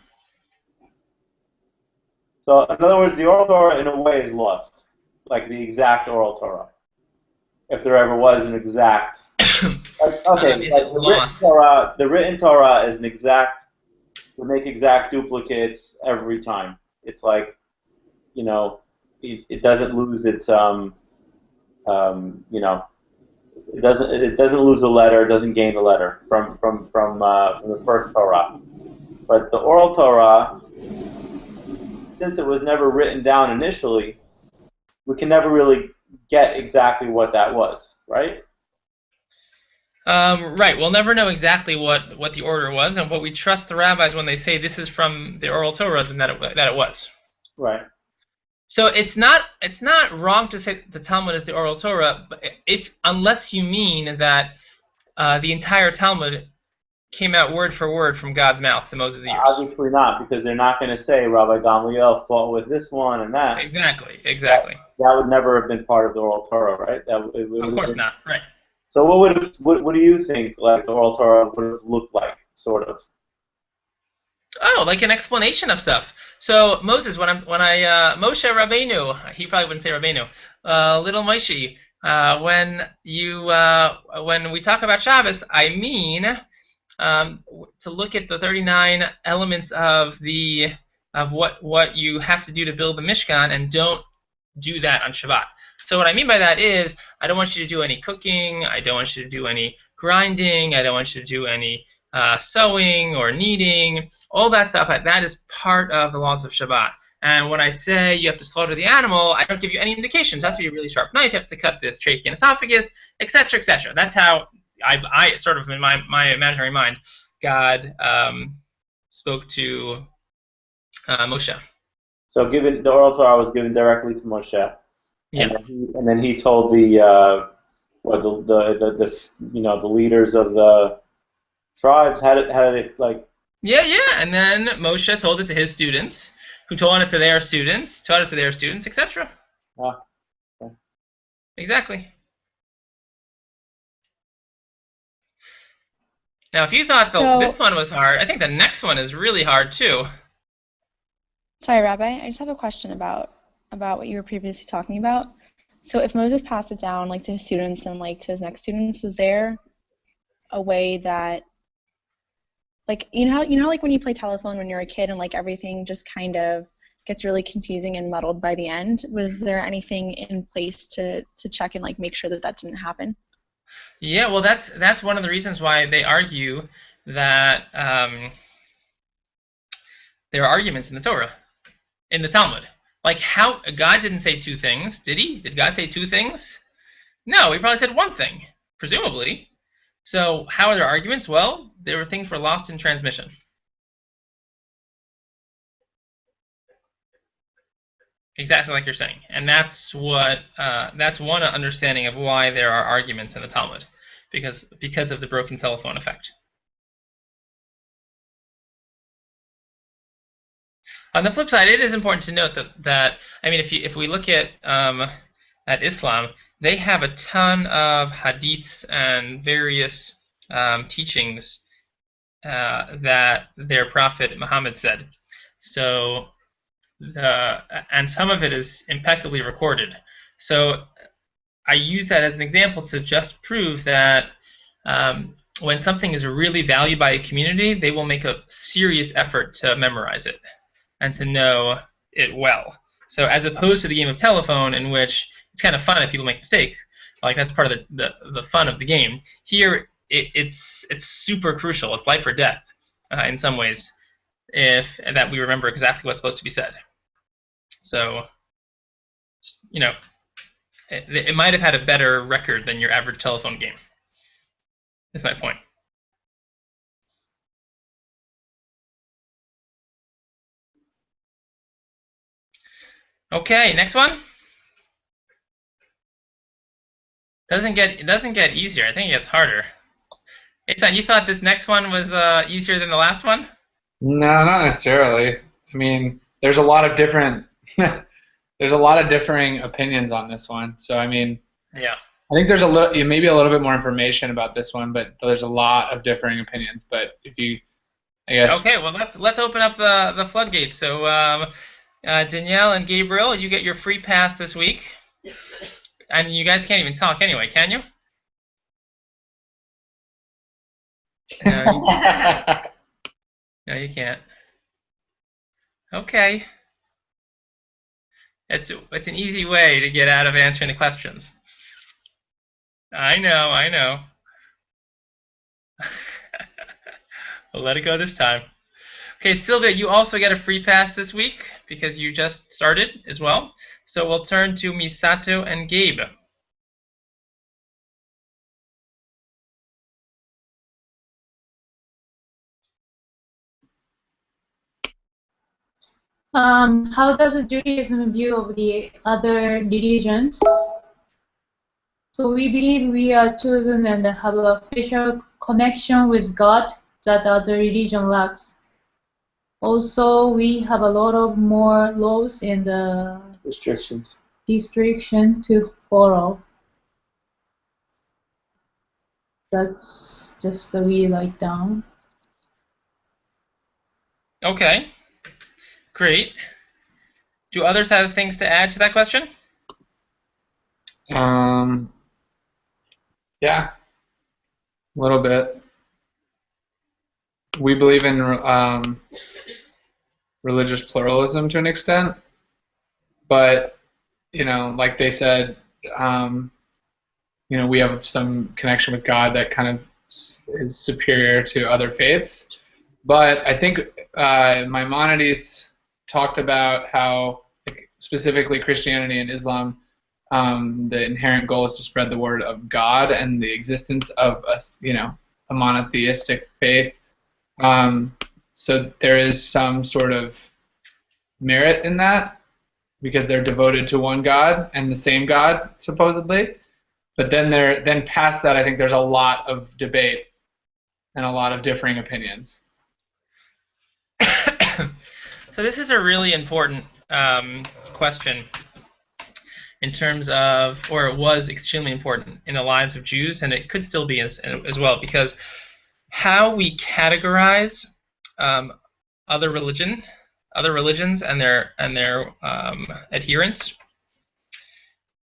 Speaker 5: So in other words, the oral Torah in a way is lost, like the exact oral Torah, if there ever was an exact. Okay,
Speaker 1: Is
Speaker 5: like
Speaker 1: it lost?
Speaker 5: the written Torah is an exact. We make exact duplicates every time. It's like, it doesn't lose its it doesn't lose a letter, it doesn't gain a letter from the first Torah. But the oral Torah, since it was never written down initially, we can never really get exactly what that was, right?
Speaker 1: Right. We'll never know exactly what the order was, and what we trust the rabbis when they say this is from the oral Torah, then that it was.
Speaker 5: Right.
Speaker 1: So it's not wrong to say the Talmud is the oral Torah, but unless you mean that the entire Talmud came out word for word from God's mouth to Moses' ears.
Speaker 5: Obviously not, because they're not going to say Rabbi Gamliel fought with this one and that.
Speaker 1: Exactly.
Speaker 5: That would never have been part of the oral Torah, right?
Speaker 1: Of course not. Right.
Speaker 5: So what do you think like the oral Torah would have looked like, sort of?
Speaker 1: Oh, like an explanation of stuff. So Moses, Moshe Rabbeinu, he probably wouldn't say Rabbeinu, little Moshe, when we talk about Shabbos, I mean to look at the 39 elements of what you have to do to build the Mishkan, and don't do that on Shabbat. So what I mean by that is, I don't want you to do any cooking, I don't want you to do any grinding, I don't want you to do any sewing or kneading, all that stuff. That is part of the laws of Shabbat. And when I say you have to slaughter the animal, I don't give you any indications. It has to be a really sharp knife. You have to cut this trachea and esophagus, etc., etc. That's how I sort of, in my imaginary mind, God spoke to Moshe.
Speaker 5: So the oral Torah was given directly to Moshe.
Speaker 1: Yeah.
Speaker 5: And then he told the leaders of the tribes how did it like.
Speaker 1: Yeah, and then Moshe told it to his students, who told it to their students, taught it to their students, etc.
Speaker 5: Ah, okay.
Speaker 1: Exactly. Now, if you thought this one was hard, I think the next one is really hard too.
Speaker 12: Sorry, Rabbi, I just have a question about what you were previously talking about. So if Moses passed it down like to his students and like to his next students, was there a way that, like, you know like when you play telephone when you're a kid and like everything just kind of gets really confusing and muddled by the end? Was there anything in place to check and like make sure that didn't happen?
Speaker 1: Yeah, well, that's one of the reasons why they argue that there are arguments in the Torah, in the Talmud. Like, how God didn't say two things, did he? Did God say two things? No, he probably said one thing, presumably. So how are there arguments? Well, there were things were lost in transmission. Exactly like you're saying, and that's one understanding of why there are arguments in the Talmud, because of the broken telephone effect. On the flip side, it is important to note that I mean, if we look at Islam, they have a ton of hadiths and various teachings that their prophet Muhammad said. So and some of it is impeccably recorded. So I use that as an example to just prove that when something is really valued by a community, they will make a serious effort to memorize it and to know it well. So as opposed to the game of telephone, in which it's kind of fun if people make mistakes, like that's part of the fun of the game. Here, it's super crucial. It's life or death in some ways, that we remember exactly what's supposed to be said. So, it might have had a better record than your average telephone game. That's my point. Okay, next one. It doesn't get easier. I think it gets harder. Eitan, you thought this next one was easier than the last one?
Speaker 3: No, not necessarily. I mean, there's a lot of different there's a lot of differing opinions on this one. So I mean,
Speaker 1: Yeah.
Speaker 3: I think there's maybe a little bit more information about this one, but there's a lot of differing opinions. But if you, I guess.
Speaker 1: Okay, well let's open up the floodgates. So Danielle and Gabriel, you get your free pass this week, and you guys can't even talk anyway, can you? No, you can't. Okay. It's an easy way to get out of answering the questions. I know. We'll let it go this time. Okay, Sylvia, you also get a free pass this week because you just started as well. So we'll turn to Misato and Gabe.
Speaker 4: How does Judaism view of the other religions? So we believe we are chosen and have a special connection with God that other religion lacks. Also, we have a lot of more laws and
Speaker 5: Restrictions.
Speaker 4: restriction to follow. That's just the we write down.
Speaker 1: Okay, great. Do others have things to add to that question?
Speaker 3: Yeah, a little bit. We believe in religious pluralism to an extent, but like they said, we have some connection with God that kind of is superior to other faiths. But I think Maimonides talked about how, specifically Christianity and Islam, the inherent goal is to spread the word of God and the existence of a monotheistic faith. So there is some sort of merit in that because they're devoted to one God and the same God, supposedly. But then past that, I think there's a lot of debate and a lot of differing opinions.
Speaker 1: So this is a really important question in terms of, or it was extremely important in the lives of Jews, and it could still be as well, because how we categorize other religions and their adherents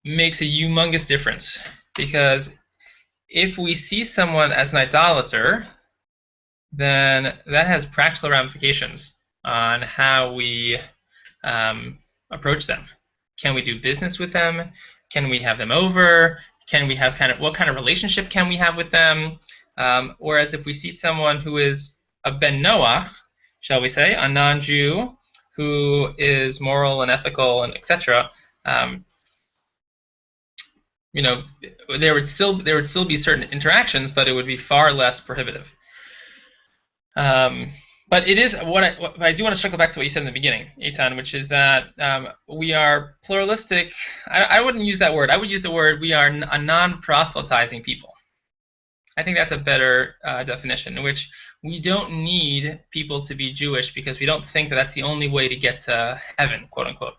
Speaker 1: makes a humongous difference. Because if we see someone as an idolater, then that has practical ramifications on how we approach them. Can we do business with them? Can we have them over? Can we have what kind of relationship can we have with them? Whereas if we see someone who is a Ben Noach, shall we say, a non-Jew who is moral and ethical and etc., there would still be certain interactions, but it would be far less prohibitive. But it is what I do want to circle back to what you said in the beginning, Eitan, which is that we are pluralistic. I wouldn't use that word. I would use the word we are a non-proselytizing people. I think that's a better definition, in which we don't need people to be Jewish because we don't think that that's the only way to get to heaven, quote unquote.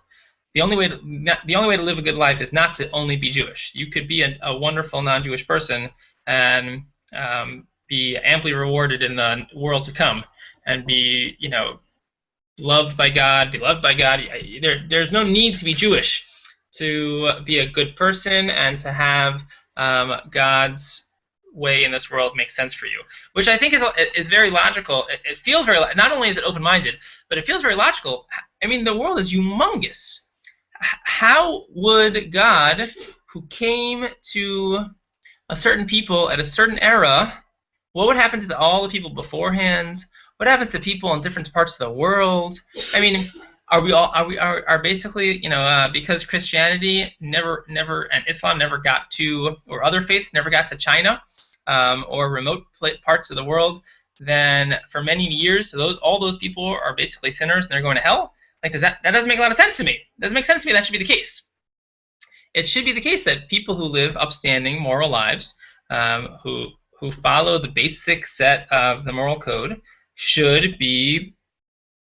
Speaker 1: The only way to live a good life is not to only be Jewish. You could be a wonderful non-Jewish person and be amply rewarded in the world to come, and be loved by God, beloved by God. There's no need to be Jewish to be a good person and to have God's way in this world make sense for you, which I think is very logical. It feels very, not only is it open-minded, but it feels very logical. I mean, the world is humongous. How would God, who came to a certain people at a certain era, what would happen to all the people beforehand? What happens to people in different parts of the world? I mean, are basically, because Christianity never and Islam never got to, or other faiths never got to China or remote parts of the world, then for many years all those people are basically sinners and they're going to hell? Like, that doesn't make a lot of sense to me. It doesn't make sense to me that should be the case. It should be the case that people who live upstanding moral lives, who follow the basic set of the moral code, should be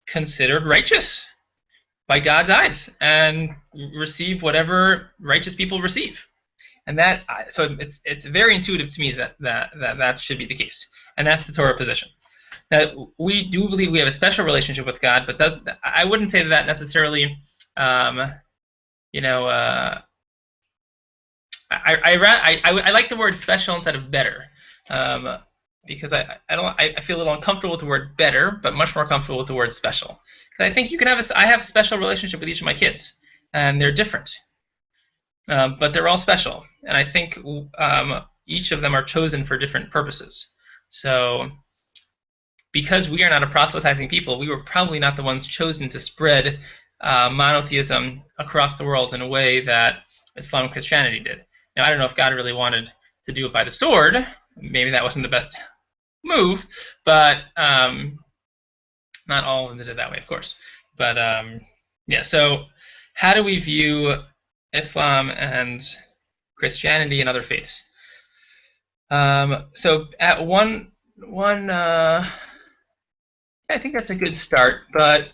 Speaker 1: considered righteous by God's eyes and receive whatever righteous people receive. And so it's very intuitive to me that should be the case, and that's the Torah position. Now, we do believe we have a special relationship with God, but I wouldn't say that necessarily. I like the word special instead of better, because I feel a little uncomfortable with the word better, but much more comfortable with the word special. Because I think I have a special relationship with each of my kids, and they're different, but they're all special, and I think each of them are chosen for different purposes. So, because we are not a proselytizing people, we were probably not the ones chosen to spread monotheism across the world in a way that Islam and Christianity did. Now, I don't know if God really wanted to do it by the sword. Maybe that wasn't the best move, but not all of them did it that way, of course. But yeah, so how do we view Islam and Christianity and other faiths? So at one I think that's a good start, but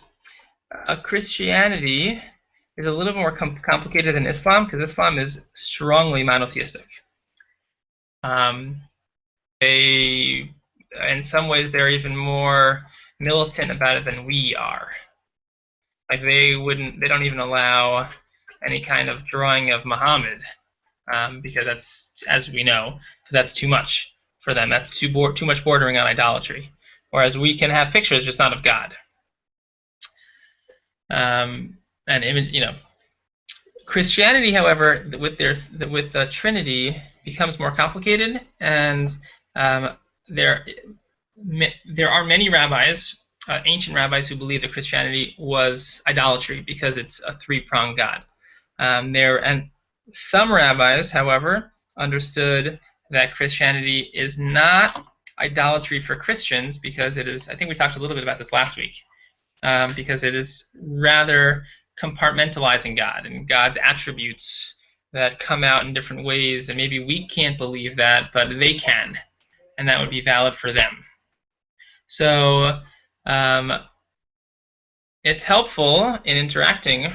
Speaker 1: Christianity is a little more complicated than Islam, because Islam is strongly monotheistic. In some ways, they're even more militant about it than we are. Like they don't even allow any kind of drawing of Muhammad, because that's, as we know, that's too much for them. That's too much bordering on idolatry. Whereas we can have pictures, just not of God. Christianity, however, with the Trinity, becomes more complicated, and there are many rabbis, ancient rabbis, who believe that Christianity was idolatry because it's a three-pronged God. And some rabbis, however, understood that Christianity is not idolatry for Christians because it is. I think we talked a little bit about this last week. Because it is rather compartmentalizing God and God's attributes that come out in different ways, and maybe we can't believe that, but they can, and that would be valid for them. So it's helpful in interacting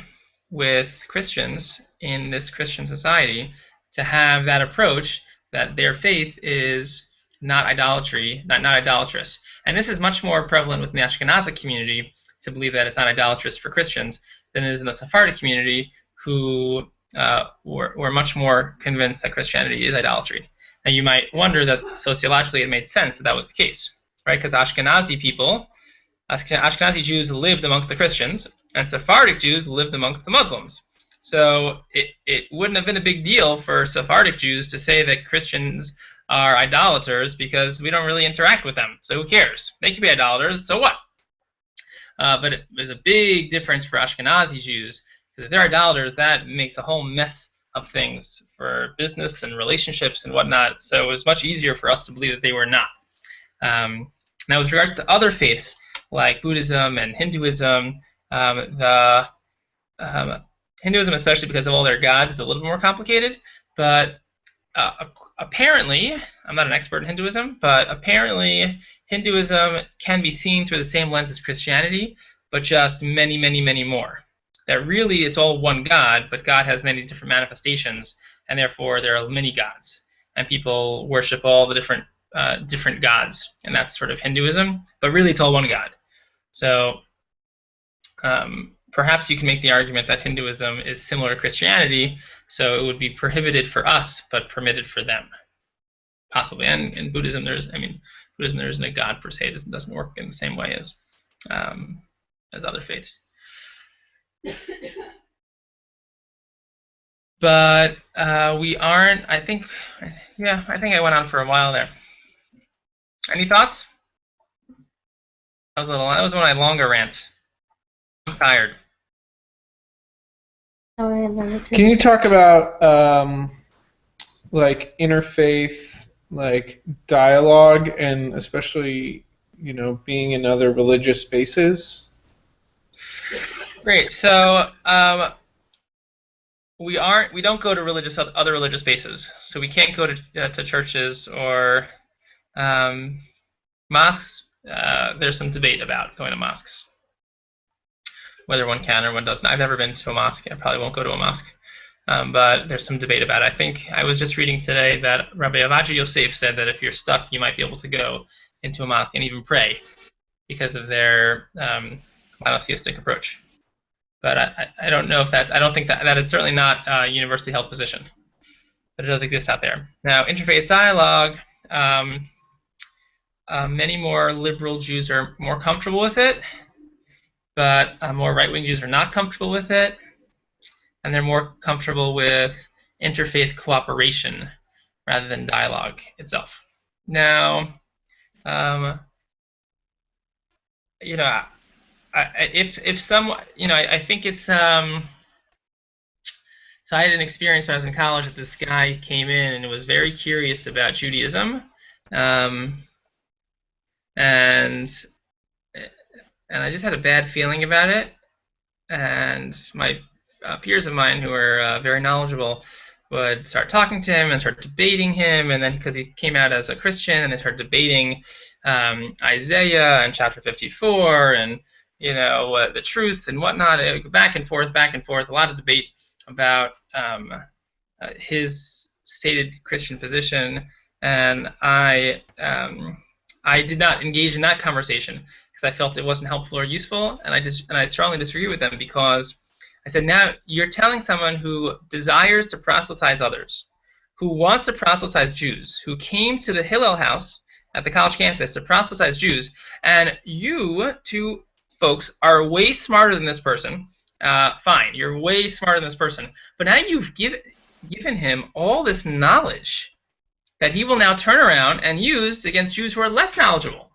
Speaker 1: with Christians in this Christian society to have that approach that their faith is not idolatry, not idolatrous. And this is much more prevalent within the Ashkenazi community, to believe that it's not idolatrous for Christians, than it is in the Sephardic community, who were much more convinced that Christianity is idolatry. Now you might wonder that sociologically it made sense that was the case, right? Because Ashkenazi Jews lived amongst the Christians, and Sephardic Jews lived amongst the Muslims. So it wouldn't have been a big deal for Sephardic Jews to say that Christians are idolaters, because we don't really interact with them. So who cares? They could be idolaters, so what? But there's a big difference for Ashkenazi Jews, because if they're idolaters, that makes a whole mess of things for business and relationships and whatnot. So it was much easier for us to believe that they were not. Now, with regards to other faiths like Buddhism and Hinduism, Hinduism, especially because of all their gods, is a little bit more complicated. But apparently, I'm not an expert in Hinduism, but apparently Hinduism can be seen through the same lens as Christianity, but just many, many, many more. That really it's all one God, but God has many different manifestations, and therefore there are many gods, and people worship all the different gods, and that's sort of Hinduism, but really it's all one God. So perhaps you can make the argument that Hinduism is similar to Christianity, so it would be prohibited for us, but permitted for them, possibly. And in Buddhism, Buddhism there isn't a God per se. It doesn't work in the same way as other faiths. But we aren't. I think I went on for a while there. Any thoughts? That was one of my longer rants. I'm tired.
Speaker 7: Can you talk about like interfaith, like dialogue, and especially being in other religious spaces?
Speaker 1: Great. So we don't go to other religious spaces. So we can't go to churches or mosques. There's some debate about going to mosques, whether one can or one doesn't. I've never been to a mosque. I probably won't go to a mosque. But there's some debate about it. I think I was just reading today that Rabbi Avaji Yosef said that if you're stuck, you might be able to go into a mosque and even pray because of their monotheistic approach. But I don't know if I don't think that is certainly not a universally held position. But it does exist out there. Now, interfaith dialogue, many more liberal Jews are more comfortable with it, but more right-wing Jews are not comfortable with it, and they're more comfortable with interfaith cooperation rather than dialogue itself. Now, if someone, I think it's so I had an experience when I was in college that this guy came in and was very curious about Judaism, and I just had a bad feeling about it. And my peers of mine who are very knowledgeable would start talking to him and start debating him, and then because he came out as a Christian, and they started debating Isaiah and chapter 54 and the truth and whatnot, back and forth, a lot of debate about his stated Christian position, and I did not engage in that conversation because I felt it wasn't helpful or useful, and I strongly disagree with them because I said, now you're telling someone who desires to proselytize others, who wants to proselytize Jews, who came to the Hillel house at the college campus to proselytize Jews, and you two folks are way smarter than this person. Fine, you're way smarter than this person, but now you've given him all this knowledge that he will now turn around and use against Jews who are less knowledgeable,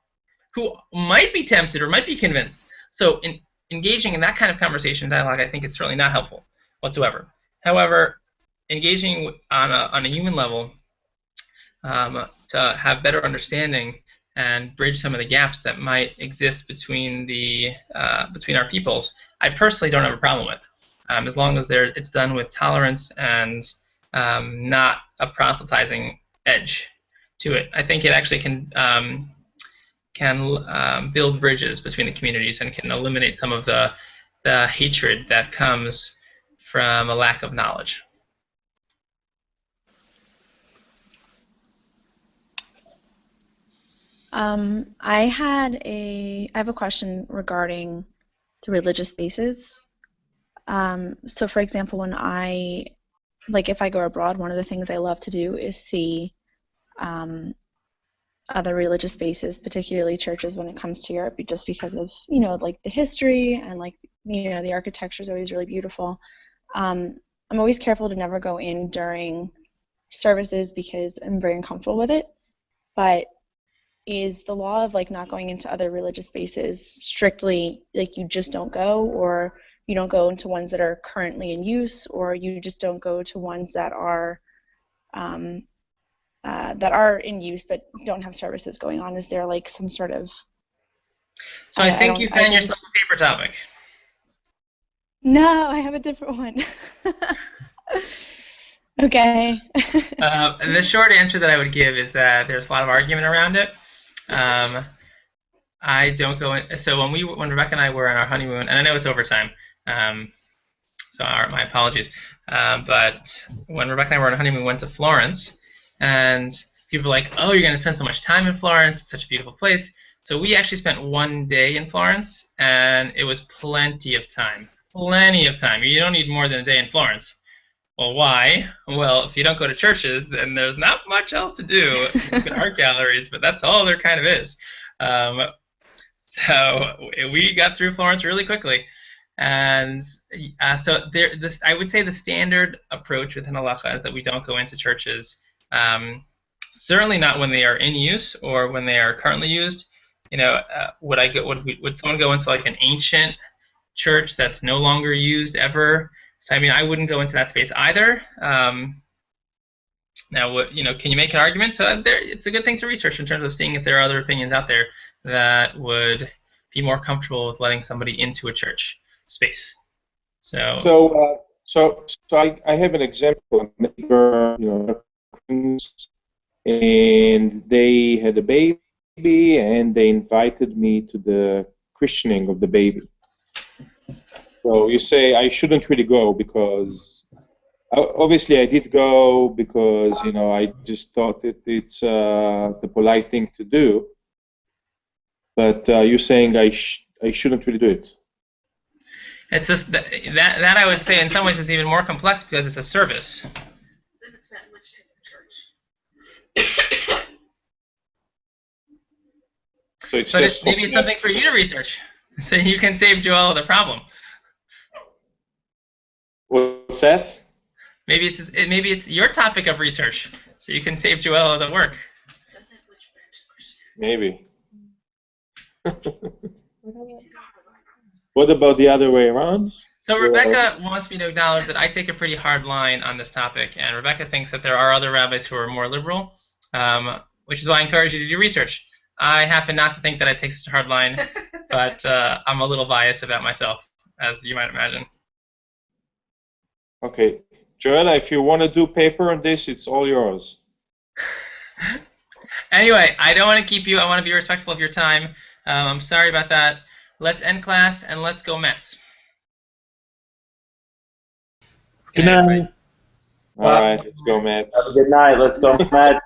Speaker 1: who might be tempted or might be convinced. So engaging in that kind of conversation dialogue, I think, is certainly not helpful whatsoever. However, engaging on a human level to have better understanding and bridge some of the gaps that might exist between our peoples, I personally don't have a problem with, as long as it's done with tolerance and not a proselytizing edge to it. I think it actually can build bridges between the communities and can eliminate some of the hatred that comes from a lack of knowledge.
Speaker 12: I have a question regarding the religious spaces. So for example, when if I go abroad, one of the things I love to do is see other religious spaces, particularly churches when it comes to Europe, just because of, the history and the architecture is always really beautiful. I'm always careful to never go in during services because I'm very uncomfortable with it. But is the law of not going into other religious spaces strictly you just don't go, or you don't go into ones that are currently in use, or you just don't go to ones that are in use but don't have services going on? Is there some sort of...
Speaker 1: So I think you found yourself a paper topic.
Speaker 12: No, I have a different one. Okay.
Speaker 1: And the short answer that I would give is that there's a lot of argument around it. I don't go in. So when Rebecca and I were on our honeymoon, and I know it's overtime, so my apologies. But when Rebecca and I were on a honeymoon, we went to Florence, and people were like, "Oh, you're going to spend so much time in Florence. It's such a beautiful place." So we actually spent one day in Florence, and it was plenty of time. Plenty of time. You don't need more than a day in Florence. Well, why? Well, if you don't go to churches, then there's not much else to do. You can art galleries, but that's all there kind of is. So we got through Florence really quickly. And so I would say the standard approach within halacha is that we don't go into churches, certainly not when they are in use or when they are currently used. Would someone go into an ancient church that's no longer used ever? So I wouldn't go into that space either. Now, can you make an argument? So it's a good thing to research in terms of seeing if there are other opinions out there that would be more comfortable with letting somebody into a church. space. So
Speaker 11: I have an example. A neighbor, and they had a baby, and they invited me to the christening of the baby. So you say I shouldn't really go because obviously I did go because I just thought it's the polite thing to do. But you're saying I shouldn't really do it.
Speaker 1: it's just that I would say in some ways is even more complex because it's a service.
Speaker 11: So it's
Speaker 1: But
Speaker 11: just
Speaker 1: maybe it's something for you to research, so you can save Joel the problem.
Speaker 11: What's that?
Speaker 1: Maybe it's your topic of research, so you can save Joel the work.
Speaker 11: Maybe. What about the other way around?
Speaker 1: So Rebecca wants me to acknowledge that I take a pretty hard line on this topic, and Rebecca thinks that there are other rabbis who are more liberal, which is why I encourage you to do research. I happen not to think that I take such a hard line, but I'm a little biased about myself, as you might imagine.
Speaker 11: Okay. Joella, if you want to do paper on this, it's all yours.
Speaker 1: Anyway, I don't want to keep you. I want to be respectful of your time. I'm sorry about that. Let's end class, and let's go Mets.
Speaker 7: Good night.
Speaker 11: All right, let's go Mets.
Speaker 5: Have a good night. Let's go Mets.